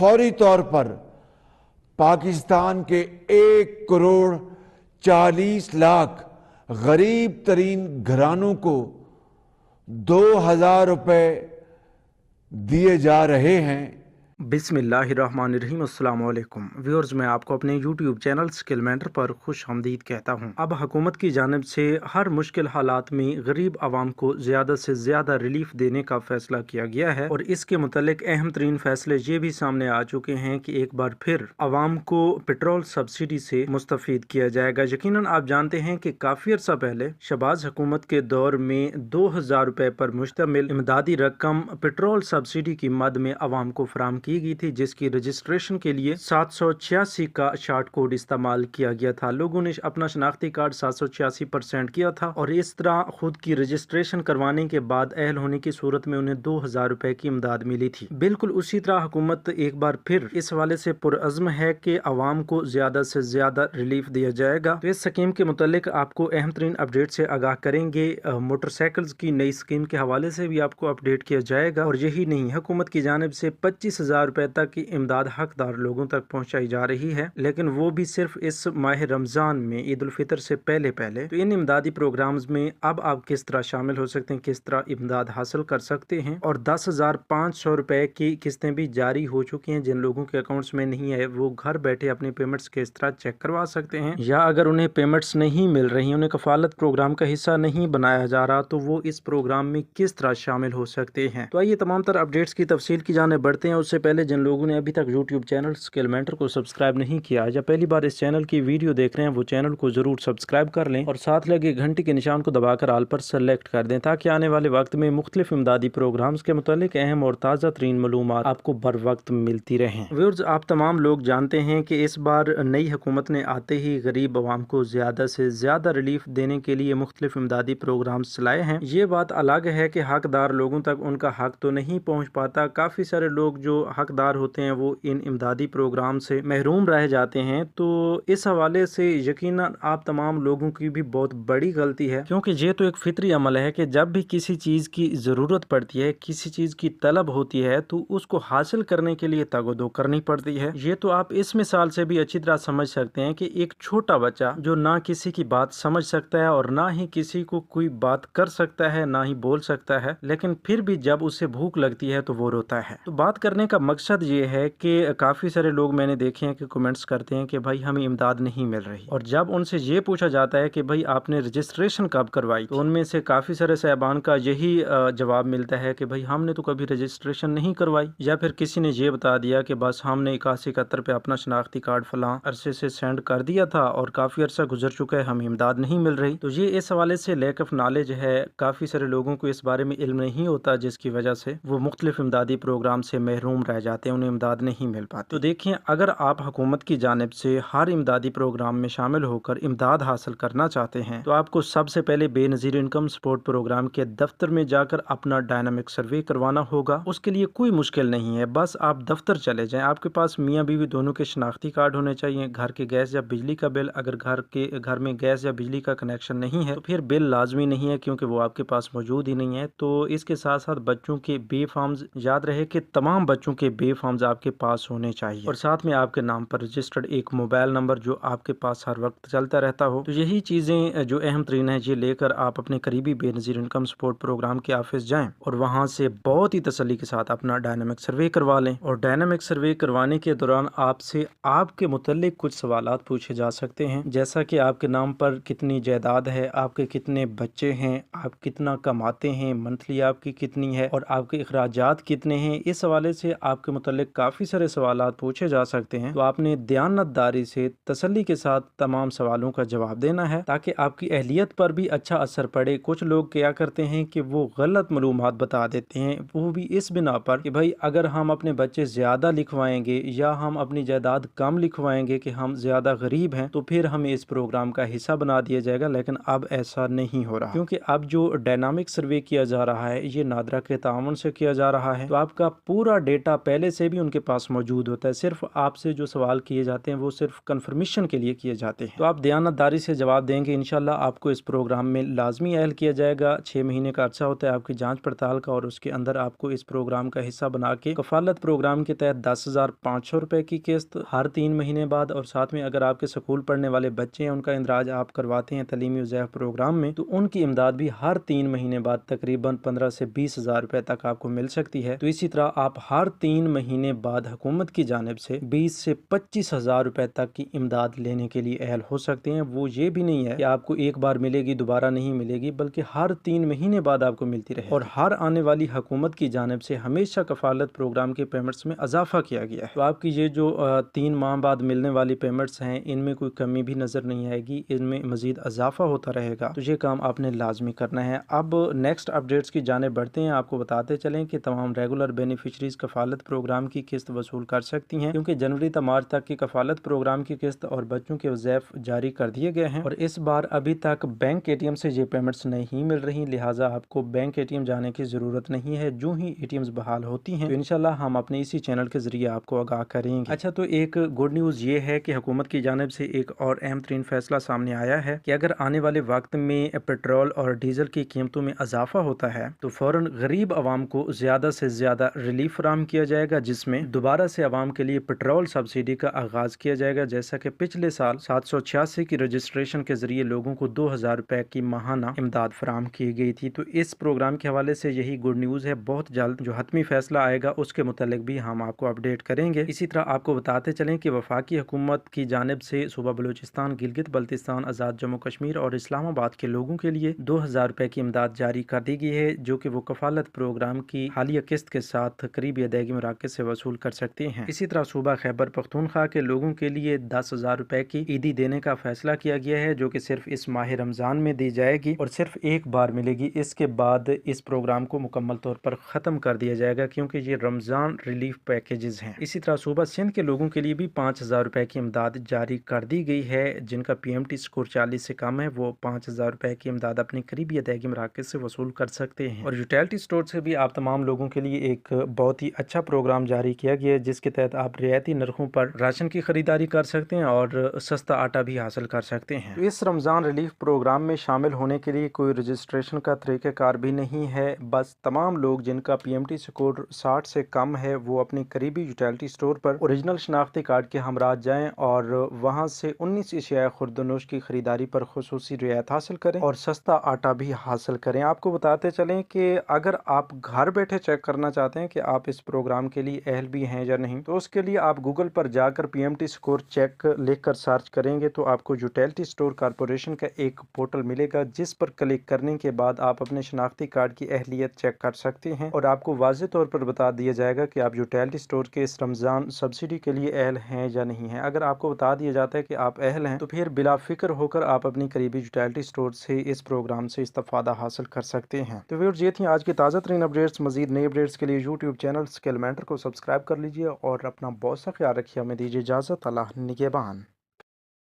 फौरी तौर पर पाकिस्तान के 1,40,00,000 गरीब तरीन घरानों को 2,000 रुपए दिए जा रहे हैं। बिस्मिल्लाहिर्रहमानिर्रहीम। अस्सलाम वालेकुम व्यूअर्स, मैं आपको अपने YouTube चैनल स्किल मेंटर पर खुश आमदीद कहता हूं। अब हुकूमत की जानिब से हर मुश्किल हालात में गरीब आवाम को ज़्यादा से ज़्यादा रिलीफ देने का फैसला किया गया है और इसके मुतालिक अहम तरीन फैसले ये भी सामने आ चुके हैं कि एक बार फिर आवाम को पेट्रोल सब्सिडी से मुस्तफ़ीद किया जाएगा। यकीनन आप जानते हैं कि काफ़ी अर्सा पहले शहबाज हुकूमत के दौर में 2,000 रुपए पर मुश्तमिल इमदादी रकम पेट्रोल सब्सिडी की मद में आवाम को फराम की गई थी, जिसकी रजिस्ट्रेशन के लिए 786 का शार्ट कोड इस्तेमाल किया गया था। लोगों ने अपना शनाख्ती कार्ड 786% किया था और इस तरह खुद की रजिस्ट्रेशन करवाने के बाद अहल होने की सूरत में उन्हें 2,000 रुपए की इमदाद मिली थी। बिल्कुल उसी तरह हुकूमत एक बार फिर इस हवाले से पुरअज़्म है कि आवाम को ज्यादा से ज्यादा रिलीफ दिया जाएगा। तो इस स्कीम के मुतालिक आपको अहम तरीन अपडेट से आगाह करेंगे। मोटरसाइकिल्स की नई स्कीम के हवाले से भी आपको अपडेट किया जाएगा और यही नहीं, हुकूमत की जानिब से 25,000 रुपए तक की इमदाद हकदार लोगों तक पहुंचाई जा रही है, लेकिन वो भी सिर्फ इस माह रमजान में ईद उल फितर से पहले पहले। तो इन इमदादी प्रोग्राम्स में अब आप किस तरह शामिल हो सकते हैं, किस तरह इमदाद हासिल कर सकते हैं, और 10,500 रुपए की किस्तें भी जारी हो चुकी हैं। जिन लोगों के अकाउंट्स में नहीं है वो घर बैठे अपनी पेमेंट्स किस तरह चेक करवा सकते हैं, या अगर उन्हें पेमेंट्स नहीं मिल रही, उन्हें कफालत प्रोग्राम का हिस्सा नहीं बनाया जा रहा, तो वो इस प्रोग्राम में किस तरह शामिल हो सकते हैं। तो आइए तमाम तरह अपडेट्स की तफसील की जाने बढ़ते हैं। उससे पहले जिन लोगों ने अभी तक YouTube चैनल स्किल मेंटर को सब्सक्राइब नहीं किया या पहली बार इस चैनल की वीडियो देख रहे हैं, वो चैनल को जरूर सब्सक्राइब कर लें और साथ लगे घंटी के निशान को दबाकर आल पर सेलेक्ट कर दें, ताकि आने वाले वक्त में मुख्तलिफ इमदादी प्रोग्राम्स के मुतालिक अहम और ताज़ा तरीन मालूमात आपको बर वक्त मिलती रहें। व्यूअर्स, आप तमाम लोग जानते हैं कि इस बार नई हुकूमत ने आते ही गरीब आवाम को ज्यादा से ज्यादा रिलीफ देने के लिए मुख्तलिफ इमदादी प्रोग्राम्स चलाए हैं। ये बात अलग है कि हकदार लोगों तक उनका हक तो नहीं पहुँच पाता। काफ़ी सारे लोग जो हकदार होते हैं वो इन इमदादी प्रोग्राम से महरूम रह जाते हैं। तो इस हवाले से यकीनन आप तमाम लोगों की भी बहुत बड़ी गलती है, क्योंकि ये तो एक फितरी अमल है कि जब भी किसी चीज़ की ज़रूरत पड़ती है, किसी चीज़ की तलब होती है, तो उसको हासिल करने के लिए तगोदो करनी पड़ती है। ये तो आप इस मिसाल से भी अच्छी तरह समझ सकते हैं कि एक छोटा बच्चा जो ना किसी की बात समझ सकता है और ना ही किसी को कोई बात कर सकता है, ना ही बोल सकता है, लेकिन फिर भी जब उसे भूख लगती है तो वो रोता है। तो बात करने का मकसद ये है कि काफ़ी सारे लोग मैंने देखे हैं कि कमेंट्स करते हैं कि भाई हमें इमदाद नहीं मिल रही, और जब उनसे ये पूछा जाता है कि भाई आपने रजिस्ट्रेशन कब करवाई, तो उनमें से काफ़ी सारे साहबान का यही जवाब मिलता है कि भाई हमने तो कभी रजिस्ट्रेशन नहीं करवाई, या फिर किसी ने ये बता दिया कि बस हमने 8171 पे अपना शनाख्ती कार्ड फलां अरसे से सेंड कर दिया था और काफ़ी अरसा गुजर चुका है, हमें इमदाद नहीं मिल रही। तो ये इस हवाले से लैक ऑफ नॉलेज है। काफ़ी सारे लोगों को इस बारे में इल्म नहीं होता, जिसकी वजह से वो मुख्तलिफ इमदादी प्रोग्राम से महरूम रह जाते हैं, उन्हें इमदाद नहीं मिल पाती। तो देखिए, अगर आप हुकूमत की जानिब से हर इमदादी प्रोग्राम में शामिल होकर इमदाद हासिल करना चाहते हैं, तो आपको सबसे पहले बेनज़ीर इनकम सपोर्ट प्रोग्राम के दफ्तर में जाकर अपना डायनामिक सर्वे करवाना होगा। उसके लिए कोई मुश्किल नहीं है, बस आप दफ्तर चले जाएं। आपके पास मियाँ बीवी दोनों के शनाख्ती कार्ड होने चाहिए। घर के गैस या बिजली का बिल, अगर घर में गैस या बिजली का कनेक्शन नहीं है तो फिर बिल लाजमी नहीं है, क्योंकि वो आपके पास मौजूद ही नहीं है। तो इसके साथ साथ बच्चों के बे फॉर्म्स, याद रहे कि तमाम बच्चों के बे फॉर्म्स आपके पास होने चाहिए, और साथ में आपके नाम पर रजिस्टर्ड एक मोबाइल नंबर जो आपके पास हर वक्त चलता रहता हो। तो यही चीजें जो अहम तरीन है, ये लेकर आप अपने करीबी बेनज़ीर इनकम सपोर्ट प्रोग्राम के ऑफिस जाएं और वहां से बहुत ही तसल्ली के साथ अपना डायनामिक सर्वे करवा लें। और डायनामिक सर्वे करवाने के दौरान आपसे आपके मुतल्लिक कुछ सवालात पूछे जा सकते हैं, जैसा कि आपके नाम पर कितनी जायदाद है, आपके कितने बच्चे हैं, आप कितना कमाते हैं, मंथली आपकी कितनी है, और आपके अखराजात कितने हैं। इस हवाले से आपके मुतल्लिक काफ़ी सारे सवालात पूछे जा सकते हैं। तो आपने दयानतदारी से तसल्ली के साथ तमाम सवालों का जवाब देना है, ताकि आपकी अहलियत पर भी अच्छा असर पड़े। कुछ लोग क्या करते हैं कि वो गलत मालूमात बता देते हैं, वो भी इस बिना पर कि भाई अगर हम अपने बच्चे ज़्यादा लिखवाएंगे या हम अपनी जायदाद कम लिखवाएंगे कि हम ज़्यादा गरीब हैं, तो फिर हमें इस प्रोग्राम का हिस्सा बना दिया जाएगा। लेकिन अब ऐसा नहीं हो रहा, क्योंकि अब जो डायनामिक सर्वे किया जा रहा है ये नादरा के तावन से किया जा रहा है। तो आपका पूरा डेटा पहले से भी उनके पास मौजूद होता है। सिर्फ आपसे जो सवाल किए जाते हैं वो सिर्फ कन्फर्मेशन के लिए किए जाते हैं। तो आप दयानतदारी से जवाब देंगे, इंशाल्लाह आपको इस प्रोग्राम में लाजमी अहल किया जाएगा। 6 महीने का अर्सा होता है आपकी जाँच पड़ताल का, और उसके अंदर आपको इस प्रोग्राम का हिस्सा बना के कफालत प्रोग्राम के तहत 10,500 रुपए की किस्त हर 3 महीने बाद, और साथ में अगर आपके स्कूल पढ़ने वाले बच्चे हैं उनका इंदराज आप करवाते हैं तलीमी वज़ैफ़ प्रोग्राम में, तो उनकी इमदाद भी हर 3 महीने बाद तकरीबन 15 से 20,000 रुपए तक आपको मिल सकती है। तो इसी तरह आप हर 3 महीने बाद हुकूमत की जानिब से 20 से 25,000 रुपए तक की इमदाद लेने के लिए अहल हो सकते हैं। वो ये भी नहीं है कि आपको एक बार मिलेगी दोबारा नहीं मिलेगी, बल्कि हर 3 महीने बाद आपको मिलती रहे। और हर आने वाली हुकूमत की जानिब से हमेशा कफालत प्रोग्राम के पेमेंट्स में इजाफा किया गया है। तो आपकी ये जो 3 माह बाद मिलने वाली पेमेंट्स हैं, इनमें कोई कमी भी नज़र नहीं आएगी, इनमें मजीद इजाफा होता रहेगा। तो ये काम आपने लाजमी करना है। अब नेक्स्ट अपडेट्स की जाने बढ़ते हैं। आपको बताते चलें कि तमाम रेगुलर बेनिफिशरीज कफालत प्रोग्राम की किस्त वसूल कर सकती हैं, क्योंकि जनवरी से मार्च तक की कफालत प्रोग्राम की किस्त और बच्चों के वज़ैफ़ जारी कर दिए गए हैं। और इस बार अभी तक बैंक ATM से ये पेमेंट्स नहीं मिल रही, लिहाजा आपको बैंक ATM जाने की ज़रूरत नहीं है। जो ही ATMs बहाल होती हैं तो इंशाल्लाह हम अपने इसी चैनल के जरिए आपको आगाह करेंगे। अच्छा, तो एक गुड न्यूज़ ये है कि हुकूमत की जानिब से एक और अहम तरीन फैसला सामने आया है कि अगर आने वाले वक्त में पेट्रोल और डीजल की कीमतों में इजाफा होता है तो फौरन गरीब आवाम को ज़्यादा से ज़्यादा रिलीफ फराहम किया जाएगा, जिसमें दोबारा से आवाम के लिए पेट्रोल सब्सिडी का आगाज़ किया जाएगा। जैसा कि पिछले साल 786 की रजिस्ट्रेशन के जरिए लोगों को 2,000 रुपए की माहाना इमदाद फराहम की गई थी। तो इस प्रोग्राम के हवाले से यही गुड न्यूज़ है। बहुत जल्द जो हतमी फैसला आएगा उसके मुतालिक भी हम आपको अपडेट करेंगे। इसी तरह आपको बताते चलें कि वफाकी हुकूमत की जानिब से सूबा बलूचिस्तान, गिलगित बल्तिस्तान, आज़ाद जम्मू कश्मीर और इस्लामाबाद के लोगों के लिए 2,000 रुपए की इमदाद जारी कर दी गई है, जो कि वो कफालत प्रोग्राम की हालिया किस्त के साथ करीबी अदायगी मराकज़ से वसूल कर सकते हैं। इसी तरह सूबा खैबर पख्तूनख्वा के लोगों के लिए 10,000 रुपए की ईदी देने का फैसला किया गया है, जो कि सिर्फ इस माह रमज़ान में दी जाएगी और सिर्फ एक बार मिलेगी। इसके बाद इस प्रोग्राम को मुकम्मल तौर पर ख़त्म कर दिया जाएगा, क्योंकि ये रमज़ान रिलीफ पैकेजेस हैं। इसी तरह सूबा सिंध के लोगों के लिए भी 5,000 रुपए की इमदाद जारी कर दी गई है। जिनका PMT स्कोर 40 से कम है वो 5,000 रुपए की इमदाद अपनी करीबी अदायगी मराकज़ से वसूल कर सकते हैं। और यूटिलिटी स्टोर से भी आप तमाम लोगों के लिए एक बहुत ही अच्छा प्रोग्राम जारी किया गया है, जिसके तहत आप रियायती नरखों पर राशन की खरीदारी कर सकते हैं और सस्ता आटा भी हासिल कर सकते हैं। तो इस रमज़ान रिलीफ प्रोग्राम में शामिल होने के लिए कोई रजिस्ट्रेशन का तरीक़ाकार भी नहीं है। बस तमाम लोग जिनका PMT स्कोर 60 से कम है वो अपनी करीबी यूटिलिटी स्टोर पर ओरिजिनल शनाख्ती कार्ड के हमरा जाएं और वहां से 19 एशिया खुर्दनोश की खरीदारी पर खुसूसी रियायत हासिल करें और सस्ता आटा भी हासिल करें। आपको बताते चलें कि अगर आप घर बैठे चेक करना चाहते हैं कि आप इस प्रोग्राम के लिए अहल भी हैं या नहीं, तो उसके लिए आप गूगल पर जाकर PMT स्कोर चेक लिखकर सर्च करेंगे तो आपको यूटिलिटी स्टोर कॉर्पोरेशन का एक पोर्टल मिलेगा, जिस पर क्लिक करने के बाद आप अपने शनाख्ती कार्ड की अहलियत चेक कर सकते हैं और आपको वाज़ेह तौर पर बता दिया जाएगा कि आप यूटिलिटी स्टोर के इस रमज़ान सब्सिडी के लिए अहल हैं या नहीं है। अगर आपको बता दिया जाता है कि आप अहल हैं तो फिर बिला फिक्र होकर आप अपनी करीबी यूटिलिटी स्टोर से इस प्रोग्राम से इस्तेफादा हासिल कर सकते हैं। तो व्यूअर्स, ये थी आज की ताज़ा तरीन अपडेट्स। मजीद नई अपडेट्स के लिए यूट्यूब चैनल स्किल मेंटर को सब्सक्राइब कर लीजिए और अपना बहुत सा ख्याल रखिए। हमें दीजिए इजाज़त। अल्लाह निगहबान।